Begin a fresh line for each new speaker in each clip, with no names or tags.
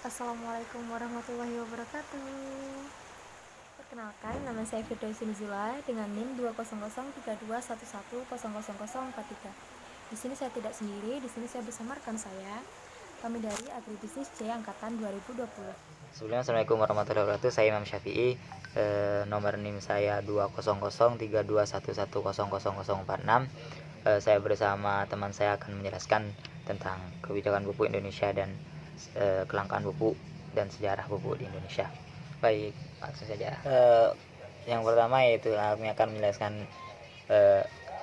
Assalamualaikum warahmatullahi wabarakatuh. Perkenalkan, nama saya Firdausi Nuzula dengan NIM 2003211000043. Di sini saya tidak sendiri, di sini saya bersama rekan saya. Kami dari Agribisnis C angkatan 2020.
Sebelumnya, Assalamualaikum warahmatullahi wabarakatuh. Saya Imam Syafi'i. Nomor NIM saya 2003211000046. Saya bersama teman saya akan menjelaskan tentang kebijakan pupuk Indonesia dan kelangkaan pupuk dan sejarah pupuk di Indonesia. Baik, langsung saja. Yang pertama yaitu kami akan menjelaskan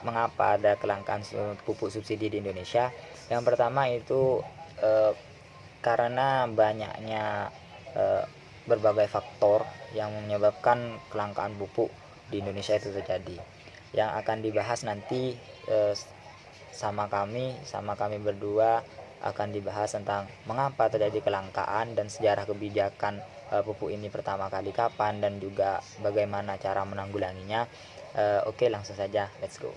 mengapa ada kelangkaan pupuk subsidi di Indonesia. Yang pertama itu karena banyaknya berbagai faktor yang menyebabkan kelangkaan pupuk di Indonesia itu terjadi. Yang akan dibahas nanti sama kami berdua akan dibahas tentang mengapa terjadi kelangkaan dan sejarah kebijakan pupuk ini pertama kali kapan dan juga bagaimana cara menanggulanginya. Oke, langsung saja, let's go.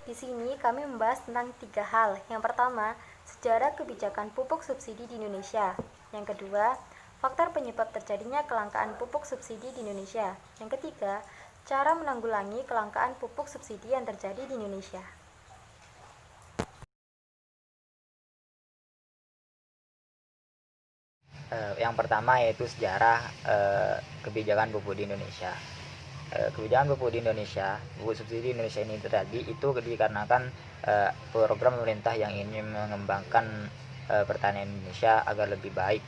Di sini kami membahas tentang 3 hal. Yang pertama, sejarah kebijakan pupuk subsidi di Indonesia. Yang kedua, faktor penyebab terjadinya kelangkaan pupuk subsidi di Indonesia. Yang ketiga, cara menanggulangi kelangkaan pupuk subsidi yang terjadi di Indonesia.
Yang pertama yaitu sejarah kebijakan pupuk di Indonesia. Kebijakan pupuk di Indonesia, pupuk subsidi di Indonesia ini terjadi itu dikarenakan program pemerintah yang ingin mengembangkan pertanian Indonesia agar lebih baik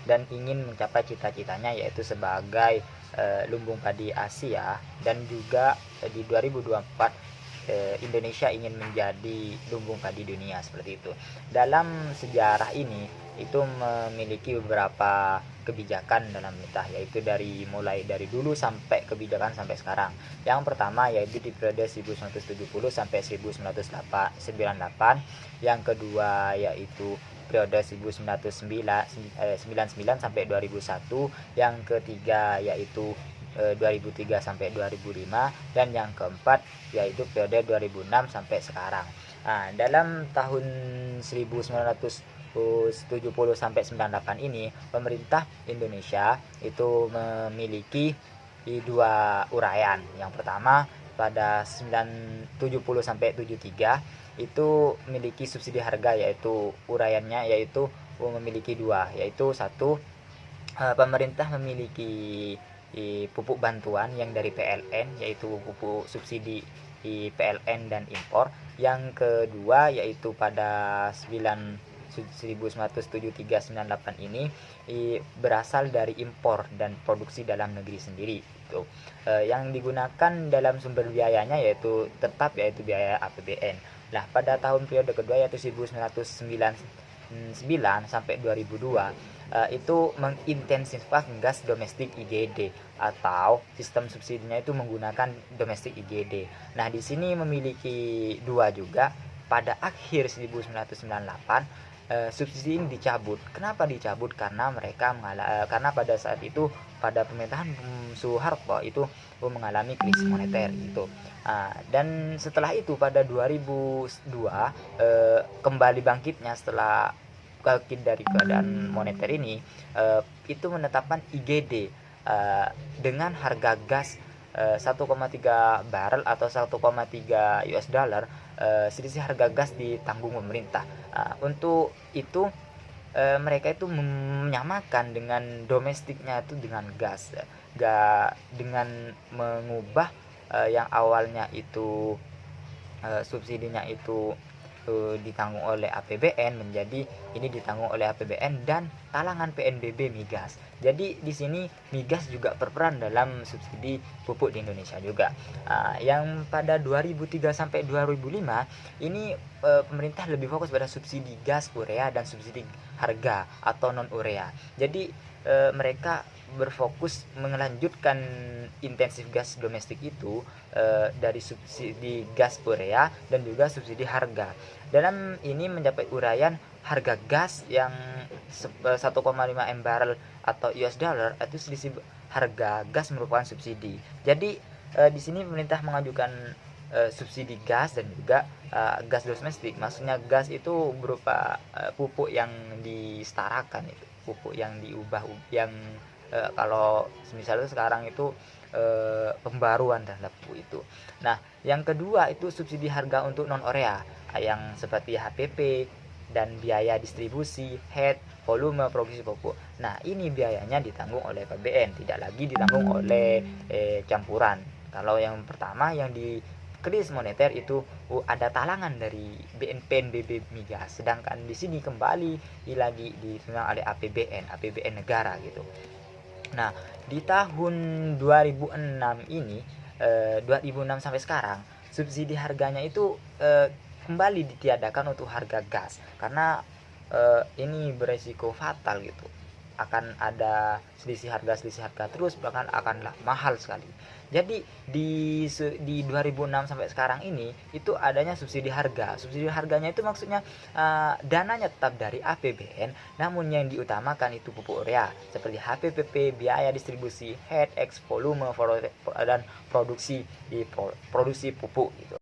dan ingin mencapai cita-citanya yaitu sebagai lumbung padi Asia, dan juga di 2024 Indonesia ingin menjadi lumbung padi dunia, seperti itu. Dalam sejarah ini itu memiliki beberapa kebijakan dalam pemerintah, yaitu mulai dari dulu sampai kebijakan sampai sekarang. Yang pertama yaitu di periode 1970 sampai 1998. Yang kedua yaitu periode 1999 sampai 2001. Yang ketiga yaitu 2003 sampai 2005, dan yang keempat yaitu periode 2006 sampai sekarang. Nah, dalam tahun 1970 sampai 98 ini pemerintah Indonesia itu memiliki dua uraian. Yang pertama pada 970 sampai 73 itu memiliki subsidi harga, yaitu uraiannya yaitu memiliki dua, yaitu satu, pemerintah memiliki pupuk bantuan yang dari PLN, yaitu pupuk subsidi di PLN dan impor. Yang kedua yaitu pada 1973-98 ini berasal dari impor dan produksi dalam negeri sendiri itu. Yang digunakan dalam sumber biayanya yaitu tetap, yaitu biaya APBN. Nah, pada tahun periode kedua yaitu 1999 sampai 2002 itu mengintensifkan gas domestik IGD, atau sistem subsidinya itu menggunakan domestik IGD. Nah, di sini memiliki dua juga. Pada akhir 1998 subsidi ini dicabut. Kenapa dicabut? Karena karena pada saat itu pada pemerintahan Soeharto itu mengalami krisis moneter itu. Dan setelah itu pada 2002 kembali bangkitnya setelah bangkit dari keadaan moneter ini, itu menetapkan IGD dengan harga gas 1,3 barrel atau 1,3 US dollar. Selisih harga gas ditanggung pemerintah. Untuk itu mereka itu menyamakan dengan domestiknya itu dengan gas, dengan mengubah yang awalnya itu subsidinya itu ditanggung oleh APBN menjadi ini ditanggung oleh APBN dan talangan PNBB migas. Jadi di sini migas juga berperan dalam subsidi pupuk di Indonesia juga. Yang pada 2003 sampai 2005 ini pemerintah lebih fokus pada subsidi gas urea dan subsidi harga atau non urea. Jadi mereka berfokus melanjutkan intensif gas domestik itu dari subsidi gas urea dan juga subsidi harga. Dalam ini mencapai uraian harga gas yang 1,5 M barrel atau US dollar itu selisih harga gas merupakan subsidi. Jadi di sini pemerintah mengajukan subsidi gas dan juga gas domestik. Maksudnya gas itu berupa pupuk yang disetarakan, itu pupuk yang diubah, yang kalau misalnya sekarang itu pembaruan terhadap pupuk itu. Nah, yang kedua itu subsidi harga untuk non orea yang seperti HPP dan biaya distribusi, head, volume produksi pupuk. Nah, ini biayanya ditanggung oleh APBN, tidak lagi ditanggung oleh campuran. Kalau yang pertama yang di kredit moneter itu ada talangan dari PNBB migas, sedangkan di sini kembali lagi ditanggung oleh APBN negara gitu. Nah, di tahun 2006 ini 2006 sampai sekarang subsidi harganya itu kembali ditiadakan untuk harga gas karena ini beresiko fatal gitu. Akan ada selisih harga terus, bahkan akanlah mahal sekali. Jadi di 2006 sampai sekarang ini itu adanya subsidi harga. Subsidi harganya itu maksudnya dananya tetap dari APBN, namun yang diutamakan itu pupuk urea seperti HPPP, biaya distribusi, head, X, volume, dan produksi pupuk gitu.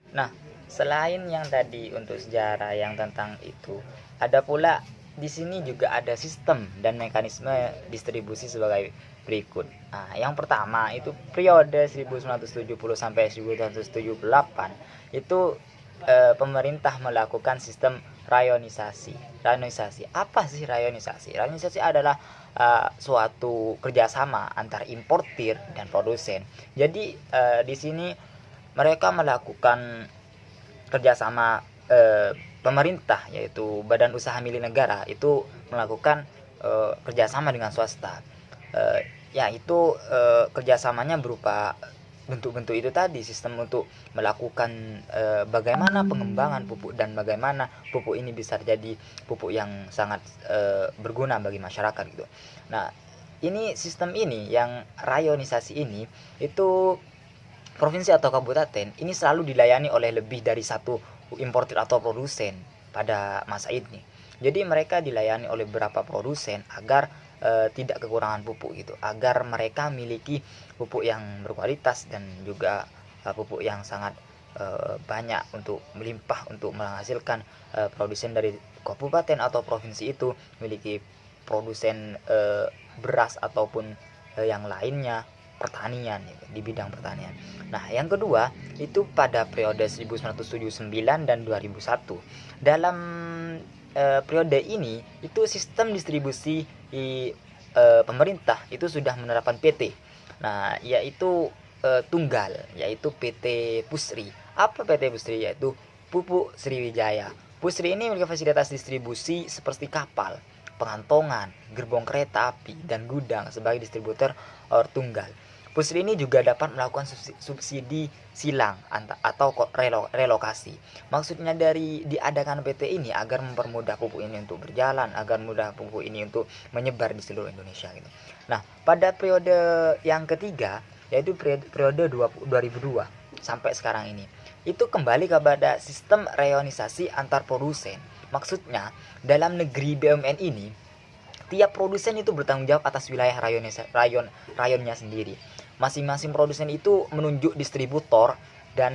Nah, selain yang tadi untuk sejarah yang tentang itu, ada pula di sini juga ada sistem dan mekanisme distribusi sebagai berikut. Nah, yang pertama itu periode 1970 sampai 1978 itu pemerintah melakukan sistem rayonisasi. Rayonisasi, apa sih rayonisasi? Rayonisasi adalah suatu kerjasama antar importir dan produsen. Jadi di sini mereka melakukan kerjasama pemerintah, yaitu badan usaha milik negara itu melakukan kerjasama dengan swasta, yaitu kerjasamanya berupa bentuk-bentuk itu tadi, sistem untuk melakukan bagaimana pengembangan pupuk dan bagaimana pupuk ini bisa jadi pupuk yang sangat berguna bagi masyarakat gitu. Nah, ini sistem ini yang rayonisasi ini itu provinsi atau kabupaten ini selalu dilayani oleh lebih dari satu importir atau produsen pada masa ini. Jadi mereka dilayani oleh beberapa produsen agar tidak kekurangan pupuk gitu, agar mereka miliki pupuk yang berkualitas dan juga pupuk yang sangat banyak untuk melimpah untuk menghasilkan produsen dari kabupaten atau provinsi itu memiliki produsen beras ataupun yang lainnya pertanian gitu, di bidang pertanian. Nah, yang kedua itu pada periode 1979 dan 2001. Dalam periode ini itu sistem distribusi pemerintah itu sudah menerapkan PT. Nah, yaitu tunggal, yaitu PT Pusri. Apa PT Pusri? Yaitu Pupuk Sriwijaya. Pusri ini memiliki fasilitas distribusi seperti kapal, pengantongan, gerbong kereta api, dan gudang sebagai distributor tunggal. Pusri ini juga dapat melakukan subsidi silang atau relokasi. Maksudnya dari diadakan PT ini agar mempermudah pupuk ini untuk berjalan, agar mudah pupuk ini untuk menyebar di seluruh Indonesia gitu. Nah, pada periode yang ketiga yaitu periode 2002 sampai sekarang ini itu kembali kepada sistem reyonisasi antar produsen. Maksudnya dalam negeri BUMN ini tiap produsen itu bertanggung jawab atas wilayah rayonnya sendiri. Masing-masing produsen itu menunjuk distributor dan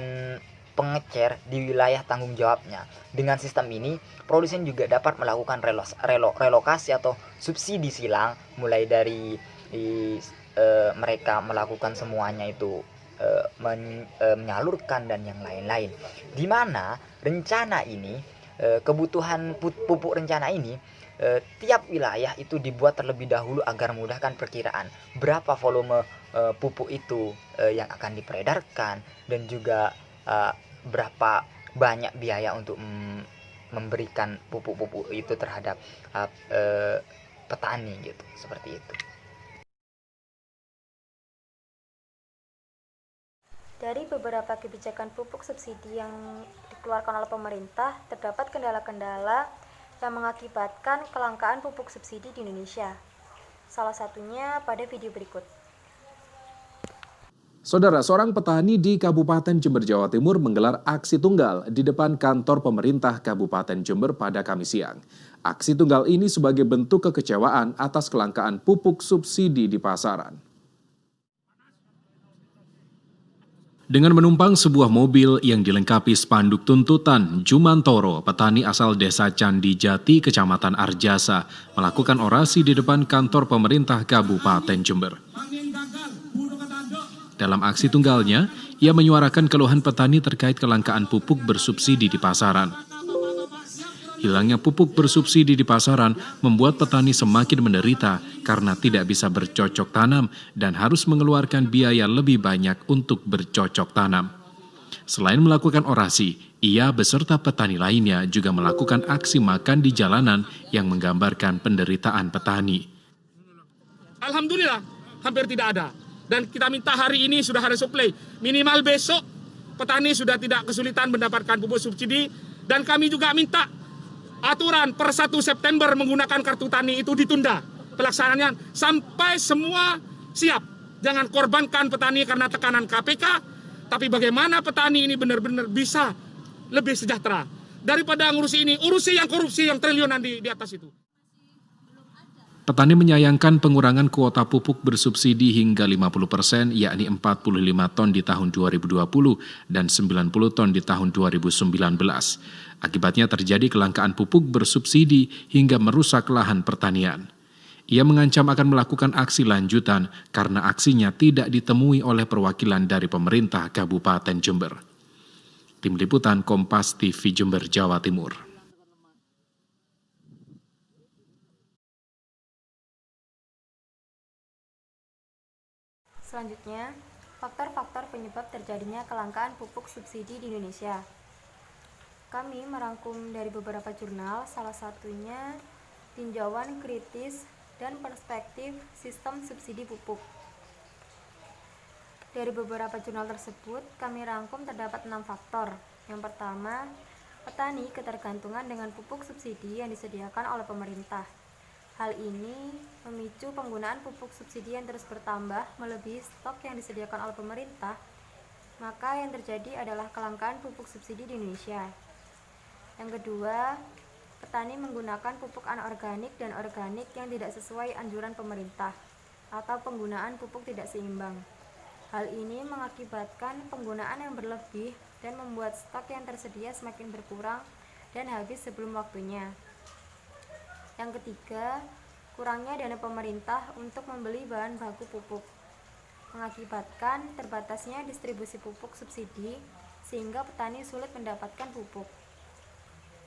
pengecer di wilayah tanggung jawabnya. Dengan sistem ini, produsen juga dapat melakukan relokasi atau subsidi silang, mulai dari mereka melakukan semuanya itu menyalurkan dan yang lain-lain. Di mana rencana ini, kebutuhan pupuk rencana ini, tiap wilayah itu dibuat terlebih dahulu agar memudahkan perkiraan berapa volume pupuk itu yang akan diperedarkan dan juga berapa banyak biaya untuk memberikan pupuk-pupuk itu terhadap petani gitu, seperti itu.
Dari beberapa kebijakan pupuk subsidi yang dikeluarkan oleh pemerintah, terdapat kendala-kendala yang mengakibatkan kelangkaan pupuk subsidi di Indonesia. Salah satunya pada video berikut.
Saudara, seorang petani di Kabupaten Jember, Jawa Timur menggelar aksi tunggal di depan kantor pemerintah Kabupaten Jember pada Kamis siang. Aksi tunggal ini sebagai bentuk kekecewaan atas kelangkaan pupuk subsidi di pasaran. Dengan menumpang sebuah mobil yang dilengkapi spanduk tuntutan, Jumantoro, petani asal desa Candi Jati, Kecamatan Arjasa, melakukan orasi di depan kantor pemerintah Kabupaten Jember. Dalam aksi tunggalnya, ia menyuarakan keluhan petani terkait kelangkaan pupuk bersubsidi di pasaran. Hilangnya pupuk bersubsidi di pasaran membuat petani semakin menderita karena tidak bisa bercocok tanam dan harus mengeluarkan biaya lebih banyak untuk bercocok tanam. Selain melakukan orasi, ia beserta petani lainnya juga melakukan aksi makan di jalanan yang menggambarkan penderitaan petani.
Alhamdulillah, hampir tidak ada. Dan kita minta hari ini sudah ada suplai. Minimal besok petani sudah tidak kesulitan mendapatkan pupuk subsidi. Dan kami juga minta aturan per 1 September menggunakan kartu tani itu ditunda pelaksanaannya sampai semua siap. Jangan korbankan petani karena tekanan KPK, tapi bagaimana petani ini benar-benar bisa lebih sejahtera. Daripada ngurusi ini, urusi yang korupsi yang triliunan di atas itu.
Petani menyayangkan pengurangan kuota pupuk bersubsidi hingga 50%, yakni 45 ton di tahun 2020 dan 90 ton di tahun 2019. Akibatnya terjadi kelangkaan pupuk bersubsidi hingga merusak lahan pertanian. Ia mengancam akan melakukan aksi lanjutan karena aksinya tidak ditemui oleh perwakilan dari pemerintah Kabupaten Jember. Tim Liputan Kompas TV Jember, Jawa Timur.
Selanjutnya, faktor-faktor penyebab terjadinya kelangkaan pupuk subsidi di Indonesia. Kami merangkum dari beberapa jurnal, salah satunya tinjauan kritis dan perspektif sistem subsidi pupuk. Dari beberapa jurnal tersebut, kami rangkum terdapat 6 faktor. Yang pertama, petani ketergantungan dengan pupuk subsidi yang disediakan oleh pemerintah. Hal ini memicu penggunaan pupuk subsidi yang terus bertambah melebihi stok yang disediakan oleh pemerintah, maka yang terjadi adalah kelangkaan pupuk subsidi di Indonesia. Yang kedua, petani menggunakan pupuk anorganik dan organik yang tidak sesuai anjuran pemerintah atau penggunaan pupuk tidak seimbang. Hal ini mengakibatkan penggunaan yang berlebih dan membuat stok yang tersedia semakin berkurang dan habis sebelum waktunya. Yang ketiga, kurangnya dana pemerintah untuk membeli bahan baku pupuk, mengakibatkan terbatasnya distribusi pupuk subsidi sehingga petani sulit mendapatkan pupuk.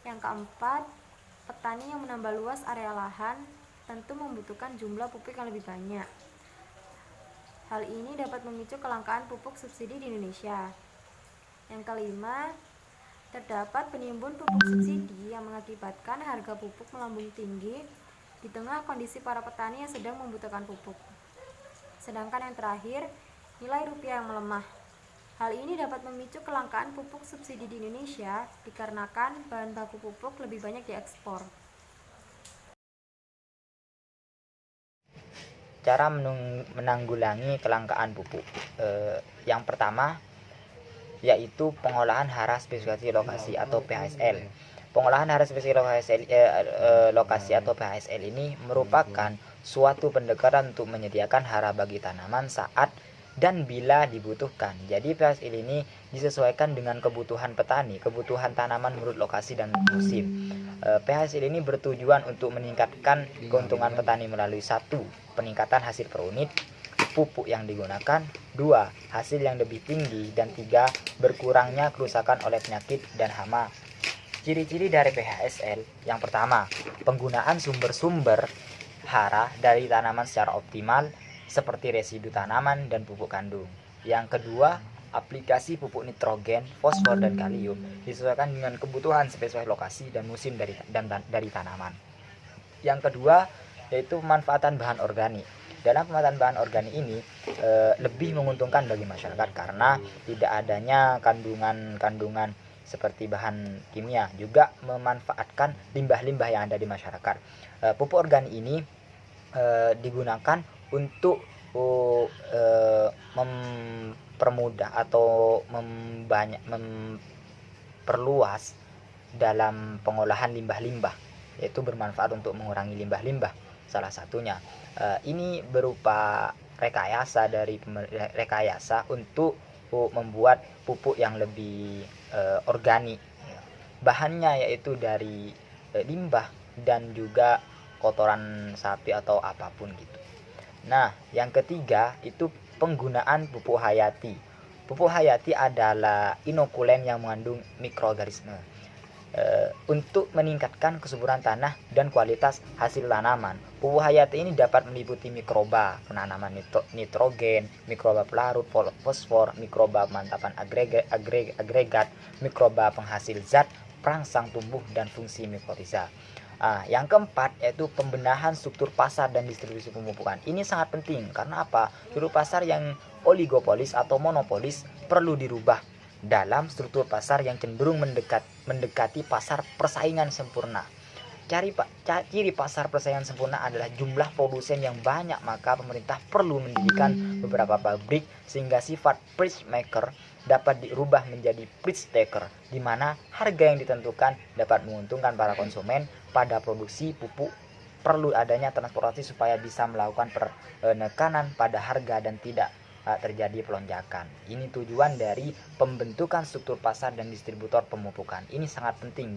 Yang keempat, petani yang menambah luas area lahan tentu membutuhkan jumlah pupuk yang lebih banyak. Hal ini dapat memicu kelangkaan pupuk subsidi di Indonesia. Yang kelima, terdapat penimbun pupuk subsidi yang mengakibatkan harga pupuk melambung tinggi di tengah kondisi para petani yang sedang membutuhkan pupuk. Sedangkan yang terakhir, nilai rupiah yang melemah. Hal ini dapat memicu kelangkaan pupuk subsidi di Indonesia dikarenakan bahan baku pupuk lebih banyak diekspor.
Cara menanggulangi kelangkaan pupuk. Yang pertama yaitu pengolahan hara spesifikasi lokasi atau PHSL. Pengolahan hara spesifikasi lokasi atau PHSL ini merupakan suatu pendekatan untuk menyediakan hara bagi tanaman saat dan bila dibutuhkan. Jadi PHSL ini disesuaikan dengan kebutuhan petani, kebutuhan tanaman menurut lokasi dan musim. PHSL ini bertujuan untuk meningkatkan keuntungan petani melalui 1. Peningkatan hasil per unit pupuk yang digunakan, 2. Hasil yang lebih tinggi, dan 3. Berkurangnya kerusakan oleh penyakit dan hama. Ciri-ciri dari PHSL: yang pertama, penggunaan sumber-sumber hara dari tanaman secara optimal seperti residu tanaman dan pupuk kandung. Yang kedua, aplikasi pupuk nitrogen, fosfor, dan kalium disesuaikan dengan kebutuhan spesifik lokasi dan musim dari tanaman. Yang kedua, yaitu pemanfaatan bahan organik. dalam pemanfaatan bahan organik ini lebih menguntungkan bagi masyarakat karena tidak adanya kandungan seperti bahan kimia, juga memanfaatkan limbah-limbah yang ada di masyarakat. Pupuk organik ini digunakan untuk mempermudah atau memperluas dalam pengolahan limbah-limbah, yaitu bermanfaat untuk mengurangi limbah-limbah salah satunya. Ini berupa rekayasa untuk membuat pupuk yang lebih organik. Bahannya yaitu dari limbah dan juga kotoran sapi atau apapun gitu. Nah, yang ketiga itu penggunaan pupuk hayati. Pupuk hayati adalah inokulen yang mengandung mikroorganisme untuk meningkatkan kesuburan tanah dan kualitas hasil tanaman. Pupuk hayati ini dapat meliputi mikroba penanaman nitrogen, mikroba pelarut fosfor, mikroba pemantapan agregat, mikroba penghasil zat, perangsang tumbuh, dan fungsi mikoriza. Yang keempat yaitu pembenahan struktur pasar dan distribusi pemupukan. Ini sangat penting karena apa? Struktur pasar yang oligopolis atau monopolis perlu dirubah dalam struktur pasar yang cenderung mendekati pasar persaingan sempurna. Ciri pasar persaingan sempurna adalah jumlah produsen yang banyak, maka pemerintah perlu mendirikan beberapa pabrik sehingga sifat price maker dapat dirubah menjadi price taker, di mana harga yang ditentukan dapat menguntungkan para konsumen. Pada produksi pupuk perlu adanya transportasi supaya bisa melakukan penekanan pada harga dan tidak terjadi pelonjakan. Ini tujuan dari pembentukan struktur pasar dan distributor pemupukan. Ini sangat penting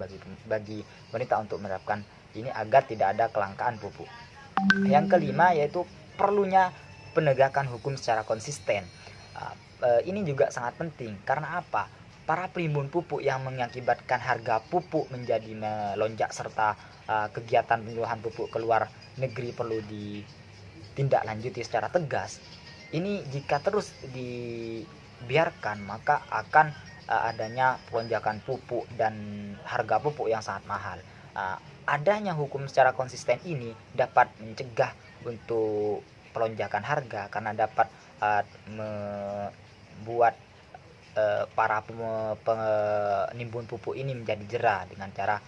bagi pemerintah untuk menerapkan ini agar tidak ada kelangkaan pupuk. Yang kelima yaitu perlunya penegakan hukum secara konsisten. Ini juga sangat penting karena apa? Para penimbun pupuk yang mengakibatkan harga pupuk menjadi melonjak serta kegiatan penjualan pupuk ke luar negeri perlu ditindaklanjuti secara tegas. Ini jika terus dibiarkan maka akan adanya pelonjakan pupuk dan harga pupuk yang sangat mahal. Adanya hukum secara konsisten ini dapat mencegah untuk pelonjakan harga karena dapat membuat para penimbun pupuk ini menjadi jera dengan cara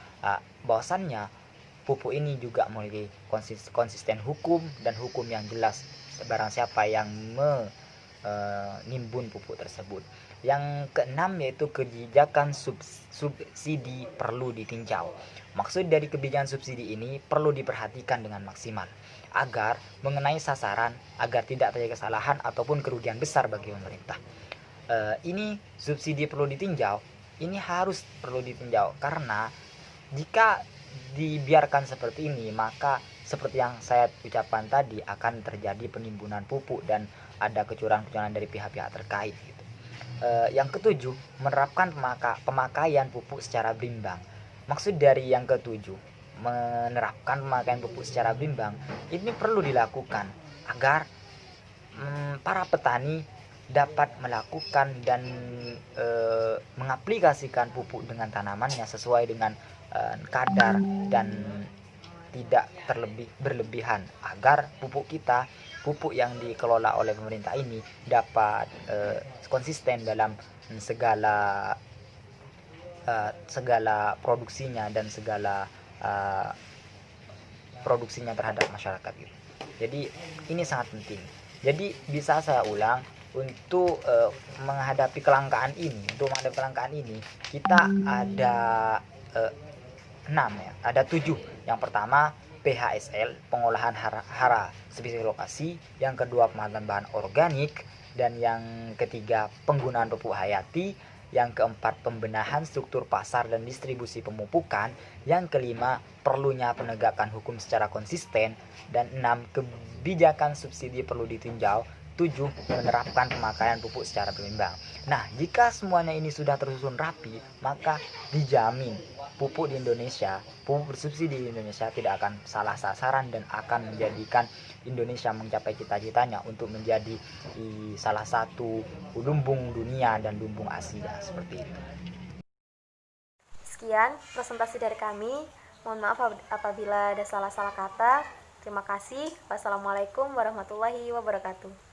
bahwasannya pupuk ini juga memiliki konsisten hukum dan hukum yang jelas barang siapa yang menimbun pupuk tersebut. Yang keenam yaitu kebijakan subsidi perlu ditinjau. Maksud dari kebijakan subsidi ini perlu diperhatikan dengan maksimal agar mengenai sasaran agar tidak terjadi kesalahan ataupun kerugian besar bagi pemerintah. Ini subsidi perlu ditinjau. Ini harus perlu ditinjau karena jika dibiarkan seperti ini maka seperti yang saya ucapkan tadi akan terjadi penimbunan pupuk dan ada kecurangan dari pihak-pihak terkait gitu. Yang ketujuh, menerapkan pemakaian pupuk secara berimbang. Maksud dari yang ketujuh, menerapkan pemakaian pupuk secara berimbang ini perlu dilakukan agar para petani dapat melakukan dan mengaplikasikan pupuk dengan tanamannya sesuai dengan kadar dan tidak berlebihan agar pupuk yang dikelola oleh pemerintah ini dapat konsisten dalam segala produksinya dan segala produksinya terhadap masyarakat gitu. Jadi ini sangat penting. Jadi bisa saya ulang, untuk menghadapi kelangkaan ini, kita ada 6 ya, ada 7. Yang pertama PHSL, pengolahan hara spesies lokasi, yang kedua pemanfaatan bahan organik, dan yang ketiga penggunaan pupuk hayati, yang keempat pembenahan struktur pasar dan distribusi pemupukan, yang kelima perlunya penegakan hukum secara konsisten, dan 6 kebijakan subsidi perlu ditinjau, 7 menerapkan pemakaian pupuk secara berimbang. Nah, jika semuanya ini sudah tersusun rapi, maka dijamin pupuk bersubsidi di Indonesia tidak akan salah sasaran dan akan menjadikan Indonesia mencapai cita-citanya untuk menjadi salah satu lumbung dunia dan lumbung Asia seperti itu.
Sekian presentasi dari kami. Mohon maaf apabila ada salah-salah kata. Terima kasih. Wassalamualaikum warahmatullahi wabarakatuh.